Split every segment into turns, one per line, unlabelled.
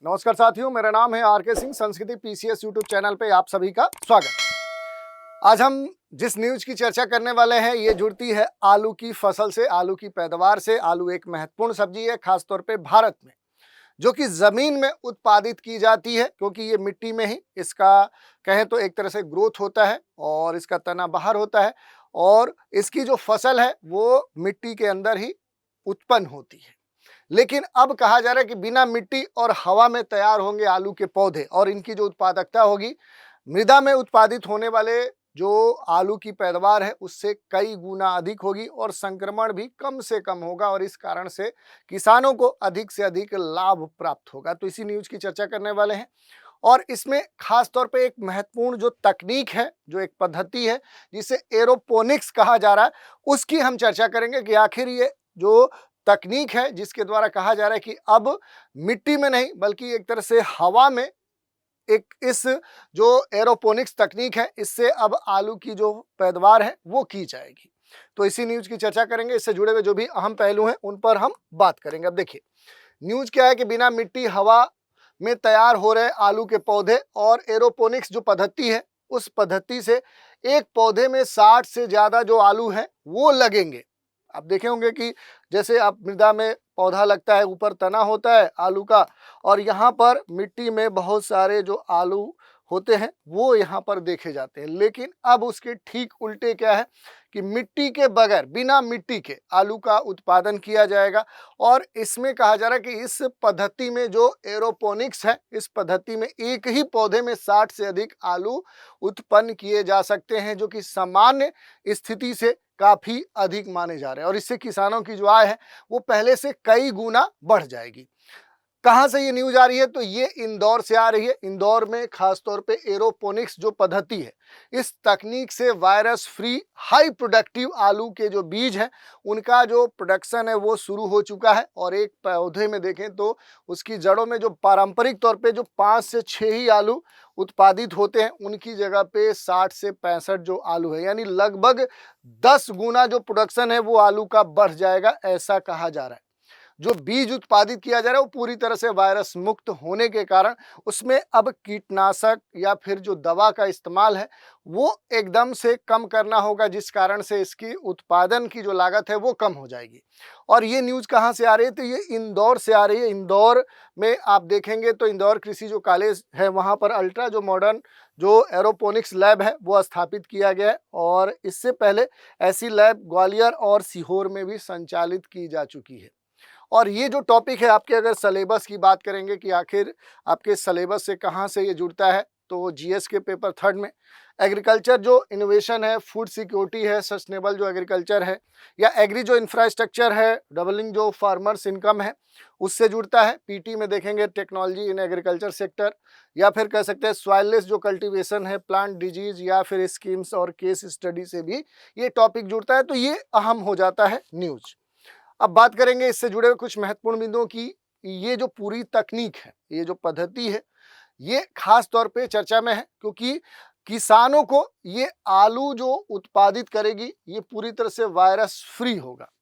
नमस्कार साथियों, मेरा नाम है आर के सिंह। संस्कृति पीसीएस यूट्यूब चैनल पे आप सभी का स्वागत है। आज हम जिस न्यूज की चर्चा करने वाले हैं ये जुड़ती है आलू की फसल से, आलू की पैदावार से। आलू एक महत्वपूर्ण सब्जी है, खासतौर पे भारत में, जो कि जमीन में उत्पादित की जाती है, क्योंकि ये मिट्टी में ही इसका कहें तो एक तरह से ग्रोथ होता है और इसका तना बाहर होता है और इसकी जो फसल है वो मिट्टी के अंदर ही उत्पन्न होती है। लेकिन अब कहा जा रहा है कि बिना मिट्टी और हवा में तैयार होंगे आलू के पौधे और इनकी जो उत्पादकता होगी मृदा में उत्पादित होने वाले जो आलू की पैदावार है उससे कई गुना अधिक होगी और संक्रमण भी कम से कम होगा और इस कारण से किसानों को अधिक से अधिक लाभ प्राप्त होगा। तो इसी न्यूज की चर्चा करने वाले हैं और इसमें खास तौर पे एक महत्वपूर्ण जो तकनीक है, जो एक पद्धति है जिसे एरोपोनिक्स कहा जा रहा है, उसकी हम चर्चा करेंगे कि आखिर ये जो तकनीक है जिसके द्वारा कहा जा रहा है कि अब मिट्टी में नहीं बल्कि एक तरह से हवा में एक इस जो एरोपोनिक्स तकनीक है इससे अब आलू की जो पैदावार है वो की जाएगी। तो इसी न्यूज की चर्चा करेंगे, इससे जुड़े हुए जो भी अहम पहलू हैं उन पर हम बात करेंगे। अब देखिए, न्यूज क्या है कि बिना मिट्टी हवा में तैयार हो रहे आलू के पौधे और एरोपोनिक्स जो पद्धति है उस पद्धति से एक पौधे में 60 से ज्यादा जो आलू हैं वो लगेंगे। आप देखे होंगे कि जैसे आप मृदा में पौधा लगता है, ऊपर तना होता है आलू का और यहाँ पर मिट्टी में बहुत सारे जो आलू होते हैं वो यहाँ पर देखे जाते हैं। लेकिन अब उसके ठीक उल्टे क्या है कि मिट्टी के बगैर, बिना मिट्टी के आलू का उत्पादन किया जाएगा और इसमें कहा जा रहा है कि इस पद्धति में जो एरोपोनिक्स है, इस पद्धति में एक ही पौधे में 60 से अधिक आलू उत्पन्न किए जा सकते हैं, जो कि सामान्य स्थिति से काफी अधिक माने जा रहे हैं और इससे किसानों की जो आय है वो पहले से कई गुना बढ़ जाएगी। कहाँ से ये न्यूज आ रही है? तो ये इंदौर से आ रही है। इंदौर में खासतौर पे एरोपोनिक्स जो पद्धति है, इस तकनीक से वायरस फ्री हाई प्रोडक्टिव आलू के जो बीज हैं उनका जो प्रोडक्शन है वो शुरू हो चुका है और एक पौधे में देखें तो उसकी जड़ों में जो पारंपरिक तौर पे जो 5 से 6 ही आलू उत्पादित होते हैं उनकी जगह पे 60 से 65 जो आलू है, यानी लगभग 10 गुना जो प्रोडक्शन है वो आलू का बढ़ जाएगा, ऐसा कहा जा रहा है। जो बीज उत्पादित किया जा रहा है वो पूरी तरह से वायरस मुक्त होने के कारण उसमें अब कीटनाशक या फिर जो दवा का इस्तेमाल है वो एकदम से कम करना होगा, जिस कारण से इसकी उत्पादन की जो लागत है वो कम हो जाएगी। और ये न्यूज़ कहाँ से आ रही है? तो ये इंदौर से आ रही है। इंदौर में आप देखेंगे तो इंदौर कृषि जो कॉलेज है वहाँ पर अल्ट्रा जो मॉडर्न जो एरोपोनिक्स लैब है वो स्थापित किया गया है और इससे पहले ऐसी लैब ग्वालियर और सीहोर में भी संचालित की जा चुकी है। और ये जो टॉपिक है आपके अगर सलेबस की बात करेंगे कि आखिर आपके सलेबस से कहाँ से ये जुड़ता है, तो जीएस के पेपर 3 में एग्रीकल्चर जो इनोवेशन है, फूड सिक्योरिटी है, सस्टेनेबल जो एग्रीकल्चर है या एग्री जो इंफ्रास्ट्रक्चर है, डबलिंग जो फार्मर्स इनकम है उससे जुड़ता है। पीटी में देखेंगे टेक्नोलॉजी इन एग्रीकल्चर सेक्टर या फिर कह सकते हैं सॉइललेस जो कल्टीवेशन है, प्लांट डिजीज या फिर स्कीम्स और केस स्टडी से भी ये टॉपिक जुड़ता है। तो ये अहम हो जाता है न्यूज। अब बात करेंगे इससे जुड़े हुए कुछ महत्वपूर्ण बिंदुओं की। ये जो पूरी तकनीक है, ये जो पद्धति है, ये खास तौर पे चर्चा में है क्योंकि किसानों को ये आलू जो उत्पादित करेगी ये पूरी तरह से वायरस फ्री होगा।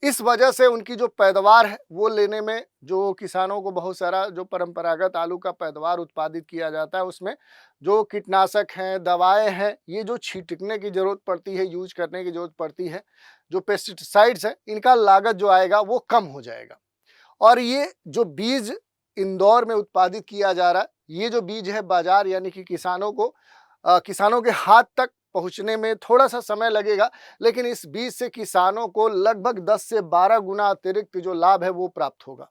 इस वजह से उनकी जो पैदावार है वो लेने में जो किसानों को बहुत सारा जो परंपरागत आलू का पैदावार उत्पादित किया जाता है उसमें जो कीटनाशक हैं, दवाएं हैं, ये जो छिड़कने की जरूरत पड़ती है, यूज करने की जरूरत पड़ती है, जो पेस्टिसाइड्स हैं, इनका लागत जो आएगा वो कम हो जाएगा। और ये जो बीज इंदौर में उत्पादित किया जा रहा है, ये जो बीज है बाजार यानी कि किसानों को किसानों के हाथ तक पहुंचने में थोड़ा सा समय लगेगा, लेकिन इस बीज से किसानों को लगभग 10 से 12 गुना अतिरिक्त जो लाभ है वो प्राप्त होगा।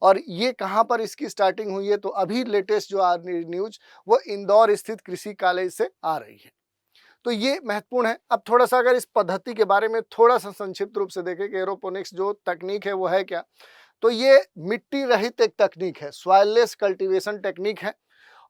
और ये कहाँ पर इसकी स्टार्टिंग हुई है? तो अभी लेटेस्ट जो आ रही न्यूज वो इंदौर स्थित कृषि कॉलेज से आ रही है। तो ये महत्वपूर्ण है। अब थोड़ा सा अगर इस पद्धति के बारे में थोड़ा सा संक्षिप्त रूप से देखें कि एरोपोनिक्स जो तकनीक है वो है क्या, तो ये मिट्टी रहित एक तकनीक है, सॉइललेस कल्टीवेशन टेक्निक है।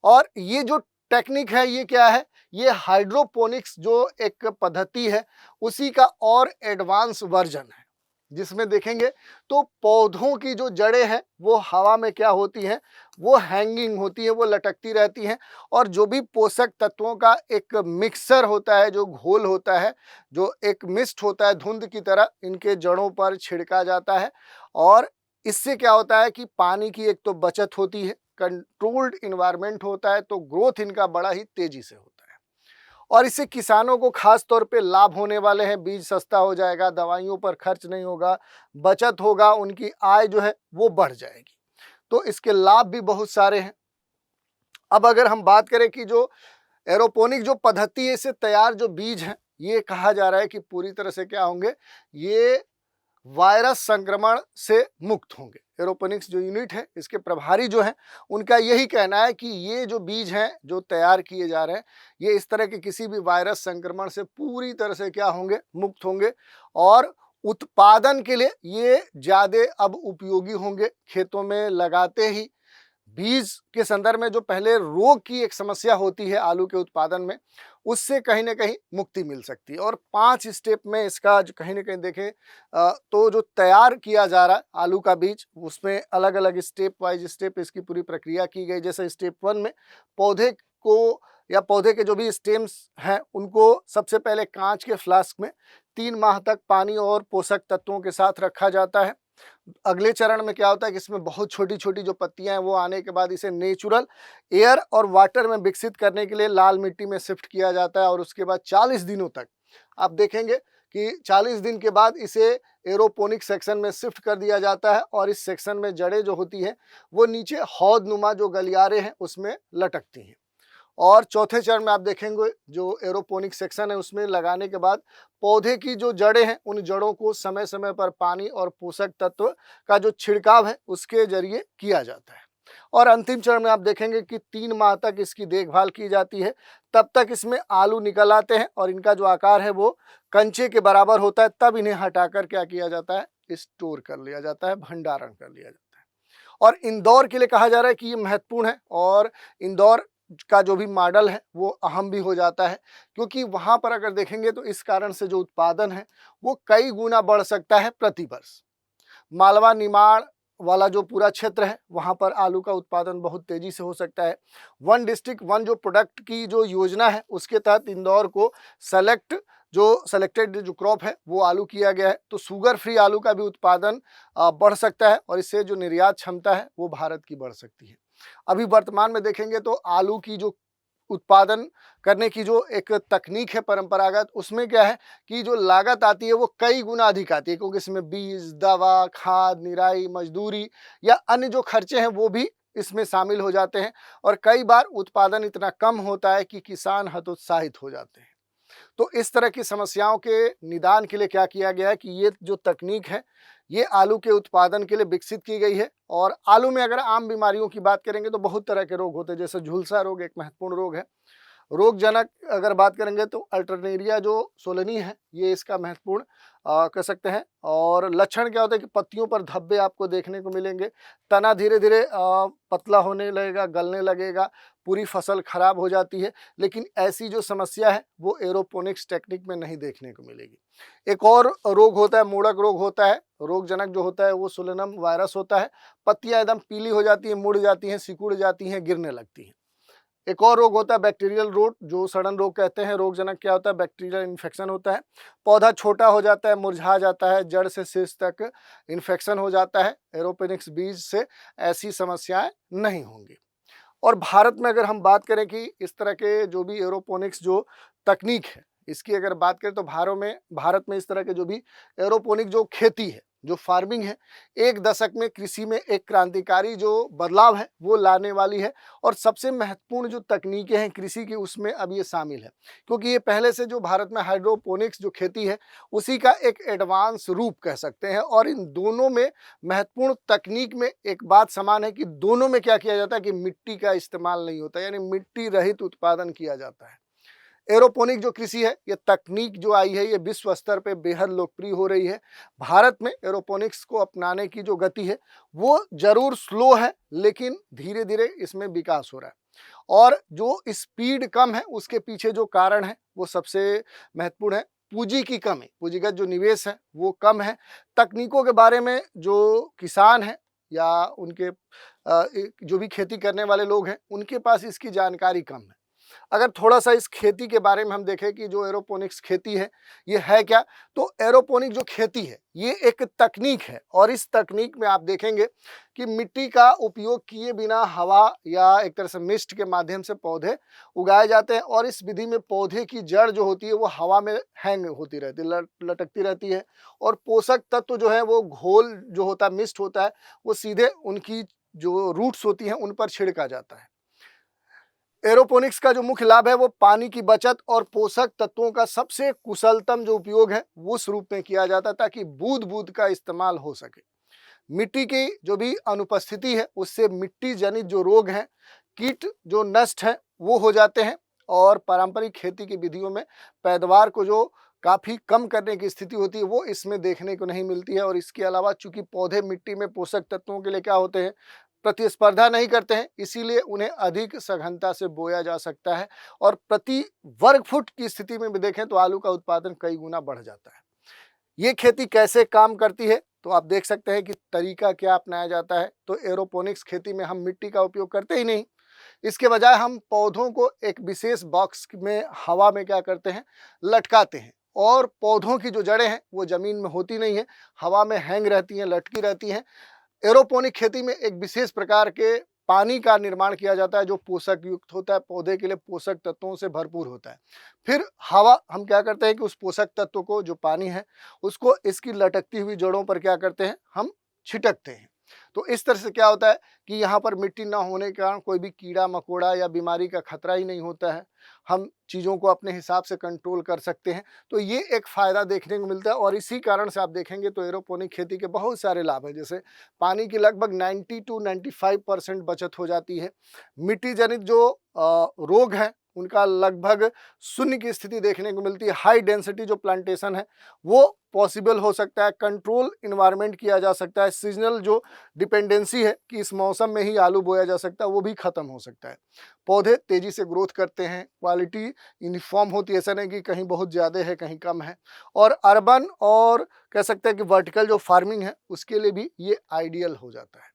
और ये जो टेक्निक है ये क्या है? ये हाइड्रोपोनिक्स जो एक पद्धति है उसी का और एडवांस वर्जन है, जिसमें देखेंगे तो पौधों की जो जड़ें हैं वो हवा में क्या होती हैं, वो हैंगिंग होती है, वो लटकती रहती हैं और जो भी पोषक तत्वों का एक मिक्सर होता है, जो घोल होता है, जो एक मिस्ट होता है धुंध की तरह, इनके जड़ों पर छिड़का जाता है और इससे क्या होता है कि पानी की एक तो बचत होती है, कंट्रोल्ड इन्वायरमेंट होता है, तो ग्रोथ इनका बड़ा ही तेजी से होता है। और इससे किसानों को खास तौर पे लाभ होने वाले हैं। बीज सस्ता हो जाएगा, दवाइयों पर खर्च नहीं होगा, बचत होगा, उनकी आय जो है वो बढ़ जाएगी। तो इसके लाभ भी बहुत सारे हैं। अब अगर हम बात करें कि जो एरोपोनिक जो पद्धति है, इससे तैयार जो बीज हैं, ये कहा जा रहा है कि पूरी तरह से क्या होंगे, ये वायरस संक्रमण से मुक्त होंगे। एरोपोनिक्स जो यूनिट है, इसके प्रभारी जो हैं, उनका यही कहना है कि ये जो बीज हैं जो तैयार किए जा रहे हैं, ये इस तरह के किसी भी वायरस संक्रमण से पूरी तरह से क्या होंगे, मुक्त होंगे। और उत्पादन के लिए ये ज़्यादा अब उपयोगी होंगे। खेतों में लगाते ही बीज के संदर्भ में जो पहले रोग की एक समस्या होती है आलू के उत्पादन में, उससे कहीं ना कहीं मुक्ति मिल सकती है। और 5 स्टेप में इसका जो कहीं ना कहीं देखें तो जो तैयार किया जा रहा है आलू का बीज, उसमें अलग अलग स्टेप वाइज स्टेप इसकी पूरी प्रक्रिया की गई। जैसे स्टेप 1 में पौधे को या पौधे के जो भी स्टेम्स हैं, उनको सबसे पहले कांच के फ्लास्क में 3 माह तक पानी और पोषक तत्वों के साथ रखा जाता है। अगले चरण में क्या होता है कि इसमें बहुत छोटी छोटी जो पत्तियां हैं वो आने के बाद इसे नेचुरल एयर और वाटर में विकसित करने के लिए लाल मिट्टी में शिफ्ट किया जाता है। और उसके बाद 40 दिनों तक आप देखेंगे कि 40 दिन के बाद इसे एरोपोनिक सेक्शन में शिफ्ट कर दिया जाता है। और इस सेक्शन में जड़ें जो होती हैं वो नीचे हौद नुमा जो गलियारे हैं उसमें लटकती हैं। और चौथे चरण में आप देखेंगे जो एरोपोनिक सेक्शन है, उसमें लगाने के बाद पौधे की जो जड़ें हैं, उन जड़ों को समय समय पर पानी और पोषक तत्व का जो छिड़काव है उसके जरिए किया जाता है। और अंतिम चरण में आप देखेंगे कि 3 माह तक इसकी देखभाल की जाती है। तब तक इसमें आलू निकल आते हैं और इनका जो आकार है वो कंचे के बराबर होता है। तब इन्हें हटाकर क्या किया जाता है, स्टोर कर लिया जाता है, भंडारण कर लिया जाता है। और इंदौर के लिए कहा जा रहा है कि ये महत्वपूर्ण है। और इंदौर का जो भी मॉडल है वो अहम भी हो जाता है, क्योंकि वहाँ पर अगर देखेंगे तो इस कारण से जो उत्पादन है वो कई गुना बढ़ सकता है प्रति वर्ष। मालवा निमाड़ वाला जो पूरा क्षेत्र है, वहाँ पर आलू का उत्पादन बहुत तेजी से हो सकता है। 1 डिस्ट्रिक्ट 1 जो प्रोडक्ट की जो योजना है, उसके तहत इंदौर को सेलेक्टेड जो क्रॉप है वो आलू किया गया है। तो शुगर फ्री आलू का भी उत्पादन बढ़ सकता है और इससे जो निर्यात क्षमता है वो भारत की बढ़ सकती है। अभी वर्तमान में देखेंगे तो आलू की जो उत्पादन करने की जो एक तकनीक है परंपरागत, उसमें क्या है कि जो लागत आती है वो कई गुना अधिक आती है, क्योंकि इसमें बीज, दवा, खाद, निराई, मजदूरी या अन्य जो खर्चे हैं वो भी इसमें शामिल हो जाते हैं। और कई बार उत्पादन इतना कम होता है कि किसान हतोत्साहित हो जाते हैं। तो इस तरह की समस्याओं के निदान के लिए क्या किया गया है कि ये जो तकनीक है ये आलू के उत्पादन के लिए विकसित की गई है। और आलू में अगर आम बीमारियों की बात करेंगे तो बहुत तरह के रोग होते हैं, जैसे झुलसा रोग एक महत्वपूर्ण रोग है। रोगजनक अगर बात करेंगे तो अल्टरनेरिया जो सोलनी है, ये इसका महत्वपूर्ण कह सकते हैं। और लक्षण क्या होते हैं कि पत्तियों पर धब्बे आपको देखने को मिलेंगे, तना धीरे धीरे पतला होने लगेगा, गलने लगेगा, पूरी फसल खराब हो जाती है। लेकिन ऐसी जो समस्या है वो एरोपोनिक्स टेक्निक में नहीं देखने को मिलेगी। एक और रोग होता है, मोड़क रोग होता है। रोगजनक जो होता है वो सोलेनम वायरस होता है। पत्तियां एकदम पीली हो जाती हैं, मुड़ जाती हैं, सिकुड़ जाती हैं, गिरने लगती हैं। एक और रोग होता है बैक्टीरियल रोग, जो सड़न रोग कहते हैं। रोगजनक क्या होता है, बैक्टीरियल इन्फेक्शन होता है। पौधा छोटा हो जाता है, मुरझा जाता है, जड़ से शीर्ष तक इन्फेक्शन हो जाता है। एरोपोनिक्स बीज से ऐसी समस्याएं नहीं होंगी। और भारत में अगर हम बात करें कि इस तरह के जो भी एरोपोनिक्स जो तकनीक है, इसकी अगर बात करें तो भारत में इस तरह के जो भी एरोपोनिक जो खेती है, जो फार्मिंग है, 1 दशक में कृषि में एक क्रांतिकारी जो बदलाव है वो लाने वाली है। और सबसे महत्वपूर्ण जो तकनीकें हैं कृषि की, उसमें अब ये शामिल है, क्योंकि ये पहले से जो भारत में हाइड्रोपोनिक्स जो खेती है उसी का एक एडवांस रूप कह सकते हैं। और इन दोनों में महत्वपूर्ण तकनीक में एक बात समान है कि दोनों में क्या किया जाता है कि मिट्टी का इस्तेमाल नहीं होता, यानी मिट्टी रहित उत्पादन किया जाता है। एरोपोनिक जो कृषि है, ये तकनीक जो आई है ये विश्व स्तर पे बेहद लोकप्रिय हो रही है। भारत में एरोपोनिक्स को अपनाने की जो गति है वो जरूर स्लो है, लेकिन धीरे धीरे इसमें विकास हो रहा है। और जो स्पीड कम है उसके पीछे जो कारण है वो सबसे महत्वपूर्ण है, पूंजी की कमी। पूंजीगत जो निवेश है वो कम है। तकनीकों के बारे में जो किसान है या उनके जो भी खेती करने वाले लोग हैं, उनके पास इसकी जानकारी कम है। अगर थोड़ा सा इस खेती के बारे में हम देखें कि जो एरोपोनिक्स खेती है ये है क्या, तो एरोपोनिक जो खेती है ये एक तकनीक है और इस तकनीक में आप देखेंगे कि मिट्टी का उपयोग किए बिना हवा या एक तरह से मिस्ट के माध्यम से पौधे उगाए जाते हैं और इस विधि में पौधे की जड़ जो होती है वो हवा में हैंग होती रहती है, लटकती रहती है और पोषक तत्व जो है वो घोल जो होता है, मिस्ट होता है, वो सीधे उनकी जो रूट्स होती हैं उन पर छिड़का जाता है। एरोपोनिक्स का जो मुख्य लाभ है वो पानी की बचत और पोषक तत्वों का सबसे कुशलतम जो उपयोग है वो उस रूप में किया जाता है ताकि बूंद बूंद का इस्तेमाल हो सके। मिट्टी की जो भी अनुपस्थिति है उससे मिट्टी जनित जो रोग हैं, कीट जो नष्ट हैं वो हो जाते हैं और पारंपरिक खेती की विधियों में पैदावार को जो काफ़ी कम करने की स्थिति होती है वो इसमें देखने को नहीं मिलती है। और इसके अलावा चूंकि पौधे मिट्टी में पोषक तत्वों के लिए क्या होते हैं, प्रतिस्पर्धा नहीं करते हैं, इसीलिए उन्हें अधिक सघनता से बोया जा सकता है और प्रति वर्ग फुट की स्थिति में भी देखें तो आलू का उत्पादन कई गुना बढ़ जाता है। ये खेती कैसे काम करती है तो आप देख सकते हैं कि तरीका क्या अपनाया जाता है। तो एरोपोनिक्स खेती में हम मिट्टी का उपयोग करते ही नहीं, इसके बजाय हम पौधों को एक विशेष बॉक्स में हवा में क्या करते हैं, लटकाते हैं और पौधों की जो जड़ें हैं वो जमीन में होती नहीं है, हवा में हैंग रहती हैं, लटकी रहती हैं। एरोपोनिक खेती में एक विशेष प्रकार के पानी का निर्माण किया जाता है जो पोषक युक्त होता है, पौधे के लिए पोषक तत्वों से भरपूर होता है। फिर हवा हम क्या करते हैं कि उस पोषक तत्व को जो पानी है उसको इसकी लटकती हुई जड़ों पर क्या करते हैं, हम छिटकते हैं। तो इस तरह से क्या होता है कि यहाँ पर मिट्टी ना होने के कारण कोई भी कीड़ा मकोड़ा या बीमारी का खतरा ही नहीं होता है, हम चीज़ों को अपने हिसाब से कंट्रोल कर सकते हैं। तो ये एक फ़ायदा देखने को मिलता है और इसी कारण से आप देखेंगे तो एरोपोनिक खेती के बहुत सारे लाभ हैं, जैसे पानी की लगभग 90 to 95% बचत हो जाती है, मिट्टी जनित जो रोग हैं उनका लगभग शून्य की स्थिति देखने को मिलती है, हाई डेंसिटी जो प्लांटेशन है वो पॉसिबल हो सकता है, कंट्रोल इन्वायरमेंट किया जा सकता है, सीजनल जो डिपेंडेंसी है कि इस मौसम में ही आलू बोया जा सकता है वो भी खत्म हो सकता है। पौधे तेजी से ग्रोथ करते हैं, क्वालिटी यूनिफॉर्म होती है, ऐसा नहीं कि कहीं बहुत ज़्यादा है कहीं कम है। और अर्बन और कह सकते हैं कि वर्टिकल जो फार्मिंग है उसके लिए भी ये आइडियल हो जाता है।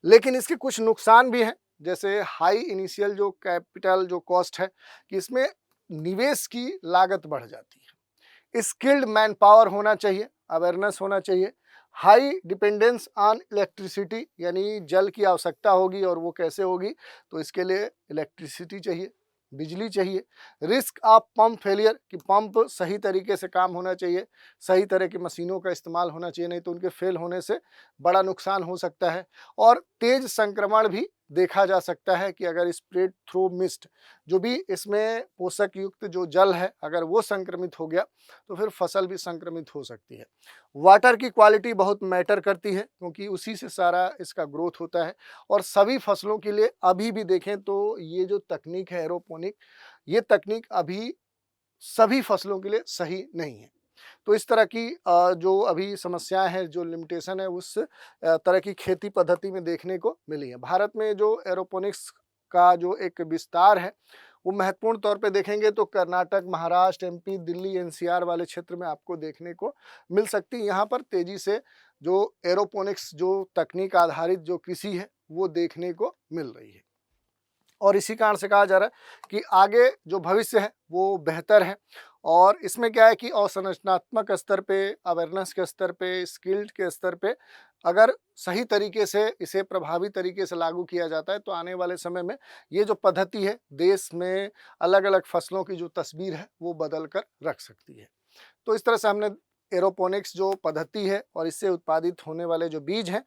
लेकिन इसके कुछ नुकसान भी हैं, जैसे हाई इनिशियल जो कैपिटल जो कॉस्ट है कि इसमें निवेश की लागत बढ़ जाती है, स्किल्ड मैन पावर होना चाहिए, अवेयरनेस होना चाहिए, हाई डिपेंडेंस ऑन इलेक्ट्रिसिटी यानी जल की आवश्यकता होगी और वो कैसे होगी, तो इसके लिए इलेक्ट्रिसिटी चाहिए, बिजली चाहिए, रिस्क ऑफ पंप फेलियर कि पंप सही तरीके से काम होना चाहिए, सही तरह की मशीनों का इस्तेमाल होना चाहिए, नहीं तो उनके फेल होने से बड़ा नुकसान हो सकता है। और तेज संक्रमण भी देखा जा सकता है कि अगर स्प्रेड थ्रू मिस्ट जो भी इसमें पोषक युक्त जो जल है अगर वो संक्रमित हो गया तो फिर फसल भी संक्रमित हो सकती है। वाटर की क्वालिटी बहुत मैटर करती है क्योंकि उसी से सारा इसका ग्रोथ होता है और सभी फसलों के लिए अभी भी देखें तो ये जो तकनीक है एरोपोनिक, ये तकनीक अभी सभी फसलों के लिए सही नहीं है। तो इस तरह की जो अभी समस्याएं हैं, जो लिमिटेशन है उस तरह की खेती पद्धति में देखने को मिली है। भारत में जो एरोपोनिक्स का जो एक विस्तार है वो महत्वपूर्ण तौर पे देखेंगे तो कर्नाटक, महाराष्ट्र, एमपी, दिल्ली, एनसीआर वाले क्षेत्र में आपको देखने को मिल सकती है। यहाँ पर तेजी से जो एरोपोनिक्स जो तकनीक आधारित जो कृषि है वो देखने को मिल रही है और इसी कारण से कहा जा रहा है कि आगे जो भविष्य है वो बेहतर है। और इसमें क्या है कि अवसंरचनात्मक स्तर पे, अवेयरनेस के स्तर पे, स्किल्ड के स्तर पे अगर सही तरीके से इसे प्रभावी तरीके से लागू किया जाता है तो आने वाले समय में ये जो पद्धति है देश में अलग अलग फसलों की जो तस्वीर है वो बदल कर रख सकती है। तो इस तरह से हमने एरोपोनिक्स जो पद्धति है और इससे उत्पादित होने वाले जो बीज हैं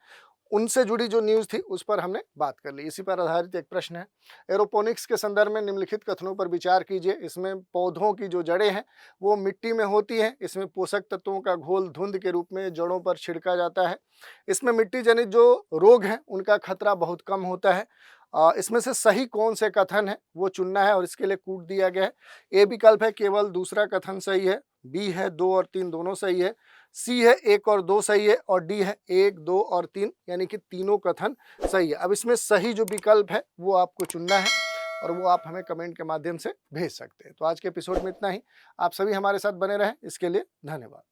उनसे जुड़ी जो न्यूज़ थी उस पर हमने बात कर ली। इसी पर आधारित एक प्रश्न है, एरोपोनिक्स के संदर्भ में निम्नलिखित कथनों पर विचार कीजिए। इसमें पौधों की जो जड़ें हैं वो मिट्टी में होती हैं, इसमें पोषक तत्वों का घोल धुंध के रूप में जड़ों पर छिड़का जाता है, इसमें मिट्टी जनित जो रोग हैं उनका खतरा बहुत कम होता है। इसमें से सही कौन से कथन है वो चुनना है और इसके लिए कूट दिया गया है। ए विकल्प है केवल दूसरा कथन सही है, बी है 2 और 3 दोनों सही है, सी है 1 और 2 सही है और डी है 1, 2 और 3 यानी कि तीनों कथन सही है। अब इसमें सही जो विकल्प है वो आपको चुनना है और वो आप हमें कमेंट के माध्यम से भेज सकते हैं। तो आज के एपिसोड में इतना ही। आप सभी हमारे साथ बने रहें, इसके लिए धन्यवाद।